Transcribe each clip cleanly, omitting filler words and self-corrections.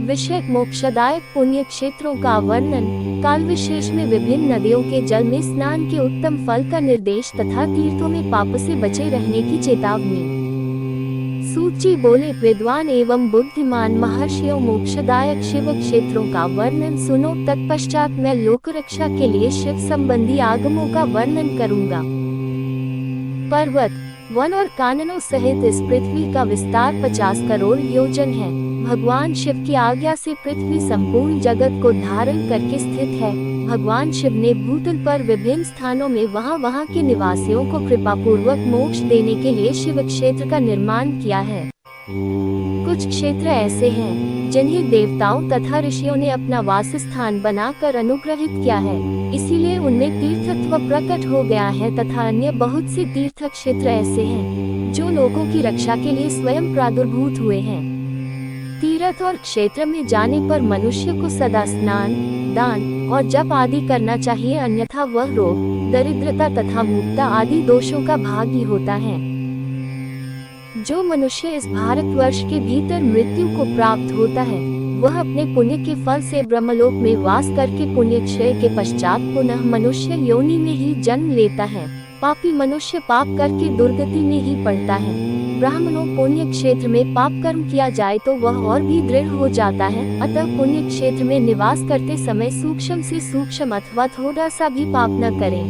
विषय मोक्षदायक पुण्य क्षेत्रों का वर्णन। काल विशेष में विभिन्न नदियों के जल में स्नान के उत्तम फल का निर्देश तथा तीर्थों में पाप से बचे रहने की चेतावनी। सूत जी बोले, विद्वान एवं बुद्धिमान महर्षियों, मोक्षदायक शिव क्षेत्रों का वर्णन सुनो। तत्पश्चात मैं लोक रक्षा के लिए शिव संबंधी आगमों का वर्णन करूंगा। पर्वत, वन और काननों सहित इस पृथ्वी का विस्तार 50 करोड़ योजन है। भगवान शिव की आज्ञा से पृथ्वी संपूर्ण जगत को धारण करके स्थित है। भगवान शिव ने भूतल पर विभिन्न स्थानों में वहां के निवासियों को कृपा पूर्वक मोक्ष देने के लिए शिव क्षेत्र का निर्माण किया है। कुछ क्षेत्र ऐसे हैं जिन्हें देवताओं तथा ऋषियों ने अपना वास स्थान बनाकर अनुग्रहित किया है, इसीलिए उनमें तीर्थत्व प्रकट हो गया है। तथा अन्य बहुत से तीर्थ क्षेत्र ऐसे हैं जो लोगों की रक्षा के लिए स्वयं प्रादुर्भूत हुए हैं। तीर्थ और क्षेत्र में जाने पर मनुष्य को सदा स्नान, दान और जप आदि करना चाहिए, अन्यथा वह रोग, दरिद्रता तथा मूर्खता आदि दोषों का भागी होता है। जो मनुष्य इस भारतवर्ष के भीतर मृत्यु को प्राप्त होता है, वह अपने पुण्य के फल से ब्रह्मलोक में वास करके पुण्य क्षय के पश्चात पुनः मनुष्य योनि में ही जन्म लेता है। पापी मनुष्य पाप करके दुर्गति में ही पड़ता है। ब्राह्मणों, पुण्य क्षेत्र में पाप कर्म किया जाए तो वह और भी दृढ़ हो जाता है। अतः पुण्य क्षेत्र में निवास करते समय सूक्ष्म से सूक्ष्म अथवा थोड़ा सा भी पाप न करें।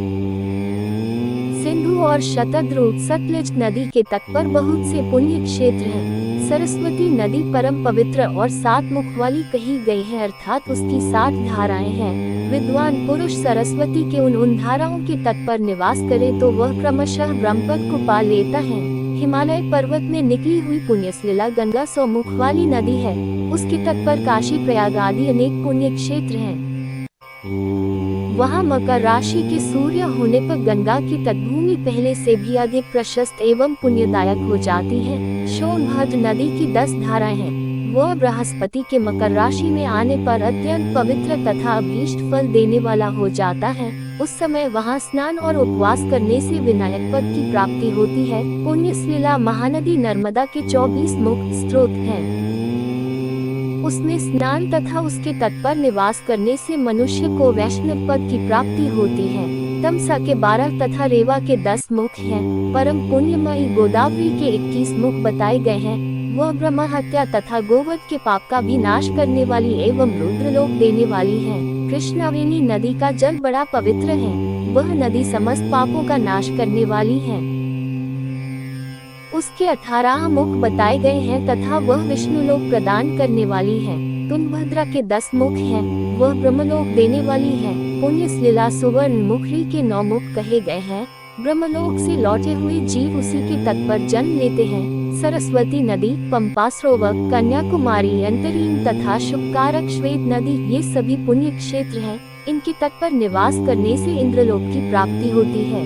सिंधु और शतद्रु सतलज नदी के तट पर बहुत से पुण्य क्षेत्र हैं। सरस्वती नदी परम पवित्र और 7 मुख वाली कही गई है, अर्थात उसकी 7 धाराएं हैं। विद्वान पुरुष सरस्वती के उन धाराओं के तट पर निवास करे तो वह क्रमशः ब्रह्मपद को पा लेता है। हिमालय पर्वत में निकली हुई पुण्यसलिला गंगा 100 मुख वाली नदी है। उसके तट पर काशी, प्रयाग आदि अनेक पुण्य क्षेत्र हैं। वहाँ मकर राशि के सूर्य होने पर गंगा की तटभूमि पहले से भी अधिक प्रशस्त एवं पुण्यदायक हो जाती है। सोनभद्र नदी की 10 धाराएं हैं। वह बृहस्पति के मकर राशि में आने पर अत्यंत पवित्र तथा अभीष्ट फल देने वाला हो जाता है। उस समय वहां स्नान और उपवास करने से विनायक पद की प्राप्ति होती है। पुण्यसलिला महानदी नर्मदा के 24 मुख्य स्रोत हैं। उसमें स्नान तथा उसके तट पर निवास करने से मनुष्य को वैष्णव पद की प्राप्ति होती है। तमसा के 12 तथा रेवा के 10 मुख हैं। परम पुण्यमयी गोदावरी के 21 मुख बताए गए हैं। वह ब्रह्म हत्या तथा गोवध के पाप का भी नाश करने वाली एवं रुद्रलोक देने वाली है। कृष्णावेणी नदी का जल बड़ा पवित्र है। वह नदी समस्त पापों का नाश करने वाली है। उसके 18 मुख बताए गए हैं तथा वह विष्णुलोक प्रदान करने वाली है। तुंगभद्रा के 10 मुख हैं। वह ब्रह्मलोक देने वाली है। पुण्यसलिला सुवर्ण मुखरी के 9 मुख कहे गए हैं। ब्रह्मलोक से लौटे हुए जीव उसी के तट पर जन्म लेते हैं। सरस्वती नदी, पंपा सरोवर, कन्याकुमारी, अंतरीण तथा शुभकारक श्वेत नदी, ये सभी पुण्य क्षेत्र हैं। इनके तट पर निवास करने से इंद्रलोक की प्राप्ति होती है।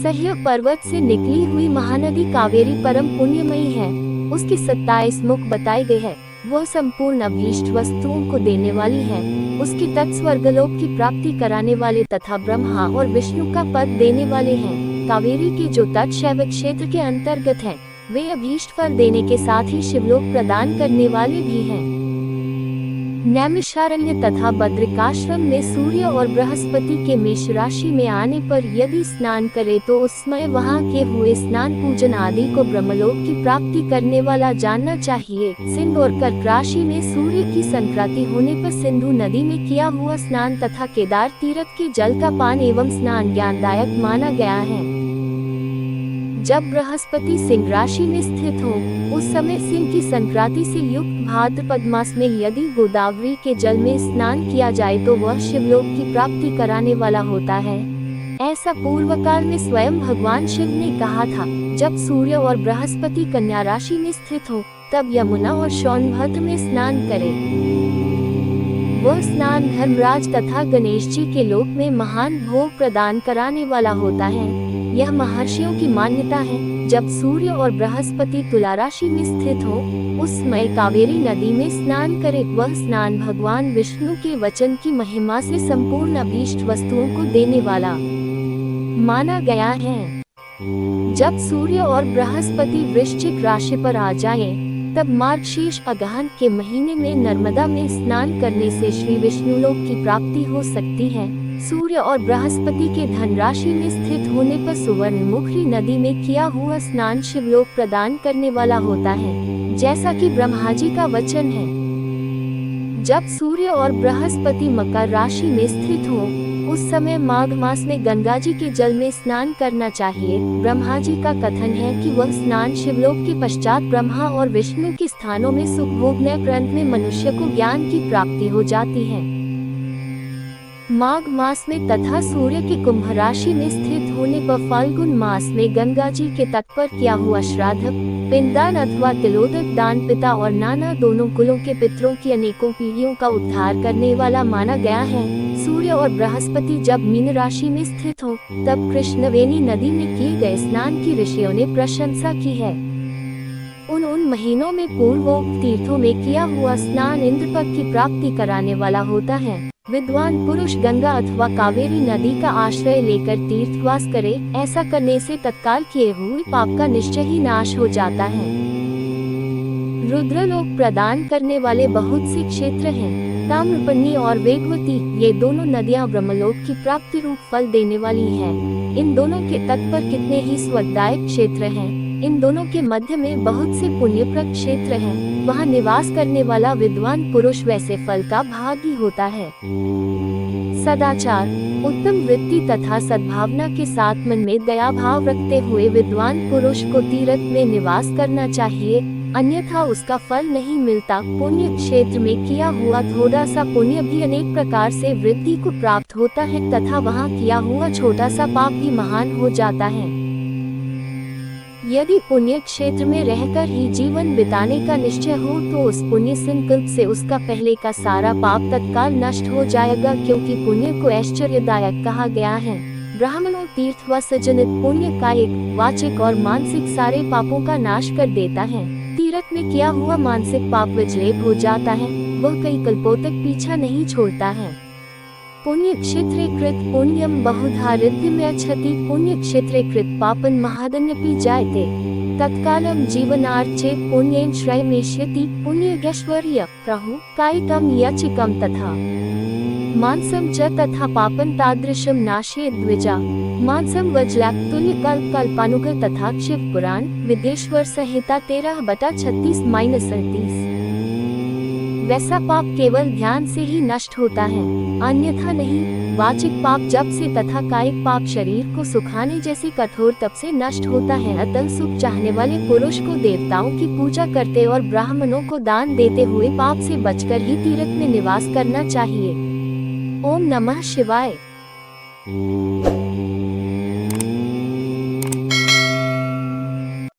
सह्य पर्वत से निकली हुई महानदी कावेरी परम पुण्यमयी है। उसके 27 मुख बताए गए हैं। वह संपूर्ण अभीष्ट वस्तुओं को देने वाली है। उसके तट स्वर्गलोक की प्राप्ति कराने वाले तथा ब्रह्मा और विष्णु का पद देने वाले हैं। कावेरी के जो तट शैव क्षेत्र के अंतर्गत हैं, वे अभीष्ट फल देने के साथ ही शिवलोक प्रदान करने वाले भी हैं। नैमिषारण्य तथा बद्रिकाश्रम में सूर्य और बृहस्पति के मेष राशि में आने पर यदि स्नान करे तो उस समय वहाँ के हुए स्नान पूजन आदि को ब्रह्मलोक की प्राप्ति करने वाला जानना चाहिए। सिंधु और कर्क राशि में सूर्य की संक्रांति होने पर सिंधु नदी में किया हुआ स्नान तथा केदार तीर्थ के जल का पान एवं स्नान ज्ञानदायक माना गया है। जब बृहस्पति सिंह राशि में स्थित हो, उस समय सिंह की संक्रांति से युक्त भाद्रपद मास में यदि गोदावरी के जल में स्नान किया जाए तो वह शिवलोक की प्राप्ति कराने वाला होता है। ऐसा पूर्व काल में स्वयं भगवान शिव ने कहा था। जब सूर्य और बृहस्पति कन्या राशि में स्थित हो, तब यमुना और सोनभद्र में स्नान करे। वह स्नान धर्मराज तथा गणेश जी के लोक में महान भोग प्रदान कराने वाला होता है। यह महर्षियों की मान्यता है। जब सूर्य और बृहस्पति तुला राशि में स्थित हो, उस समय कावेरी नदी में स्नान करे। वह स्नान भगवान विष्णु के वचन की महिमा से संपूर्ण अभीष्ट वस्तुओं को देने वाला माना गया है। जब सूर्य और बृहस्पति वृश्चिक राशि पर आ जाएं, तब मार्गशीर्ष अगहन के महीने में नर्मदा में स्नान करने से श्री विष्णुलोक की प्राप्ति हो सकती है। सूर्य और बृहस्पति के धन राशि में स्थित होने पर सुवर्णमुखी नदी में किया हुआ स्नान शिवलोक प्रदान करने वाला होता है, जैसा कि ब्रह्मा जी का वचन है। जब सूर्य और बृहस्पति मकर राशि में स्थित हो, उस समय माघ मास में गंगा जी के जल में स्नान करना चाहिए। ब्रह्मा जी का कथन है कि वह स्नान शिवलोक के पश्चात ब्रह्मा और विष्णु के स्थानों में सुख भोगने उपरांत में मनुष्य को ज्ञान की प्राप्ति हो जाती है। माघ मास में तथा सूर्य के कुंभ राशि में स्थित होने पर फाल्गुन मास में गंगा जी के तट पर किया हुआ श्राद्ध, पिंडदान अथवा तिलोदक दान पिता और नाना दोनों कुलों के पितरों की अनेकों पीढ़ियों का उद्धार करने वाला माना गया है। सूर्य और बृहस्पति जब मीन राशि में स्थित हो, तब कृष्णवेणी नदी में किए गए स्नान की ऋषियों ने प्रशंसा की है। उन महीनों में पूर्वोक्त तीर्थों में किया हुआ स्नान इंद्रपद की प्राप्ति कराने वाला होता है। विद्वान पुरुष गंगा अथवा कावेरी नदी का आश्रय लेकर तीर्थवास करे। ऐसा करने से तत्काल किए हुए पाप का निश्चय ही नाश हो जाता है। रुद्रलोक प्रदान करने वाले बहुत से क्षेत्र हैं। ताम्रपर्णी और वेगवती, ये दोनों नदियां ब्रह्मलोक की प्राप्ति रूप फल देने वाली हैं। इन दोनों के तट पर कितने ही सुखदायक क्षेत्र हैं। इन दोनों के मध्य में बहुत से पुण्यप्रद क्षेत्र हैं। वहाँ निवास करने वाला विद्वान पुरुष वैसे फल का भागी होता है। सदाचार, उत्तम वृत्ति तथा सद्भावना के साथ मन में दया भाव रखते हुए विद्वान पुरुष को तीर्थ में निवास करना चाहिए, अन्यथा उसका फल नहीं मिलता। पुण्य क्षेत्र में किया हुआ थोड़ा सा पुण्य भी अनेक प्रकार से वृद्धि को प्राप्त होता है तथा वहाँ किया हुआ छोटा सा पाप भी महान हो जाता है। यदि पुण्य क्षेत्र में रहकर ही जीवन बिताने का निश्चय हो तो उस पुण्य संकल्प से उसका पहले का सारा पाप तत्काल नष्ट हो जाएगा, क्योंकि पुण्य को ऐश्वर्यदायक कहा गया है। ब्राह्मणों तीर्थवास जनित पुण्य कायिक, वाचिक और मानसिक सारे पापों का नाश कर देता है। तीर्थ में किया हुआ मानसिक पाप विक्षेप हो जाता है, वह कई कल्पों तक पीछा नहीं छोड़ता है। पुण्य क्षेत्रे कृत पुण्यम बहुधा रिद्धिमयच्छति, पुण्य क्षेत्रे कृत पापन महादन्यपि जायते, तत्कालम जीवनार्चेत पुण्येन श्रयमेष्यति, पुण्यैश्वर्य प्रहु कायिकम याचिकम तथा मानसम च तथा पापन तादृशम नाशे द्विजा। मानसम वज्लाक तुल्य कल्प कल्पानुग तथा शिव पुराण विदेश्वर संहिता 13/36-38। वैसा पाप केवल ध्यान से ही नष्ट होता है, अन्यथा नहीं। वाचिक पाप जप से तथा कायिक पाप शरीर को सुखाने जैसे कठोर तप से नष्ट होता है। अतः सुख चाहने वाले पुरुष को देवताओं की पूजा करते और ब्राह्मणों को दान देते हुए पाप से बचकर ही तीर्थ में निवास करना चाहिए। ओम नमः शिवाय।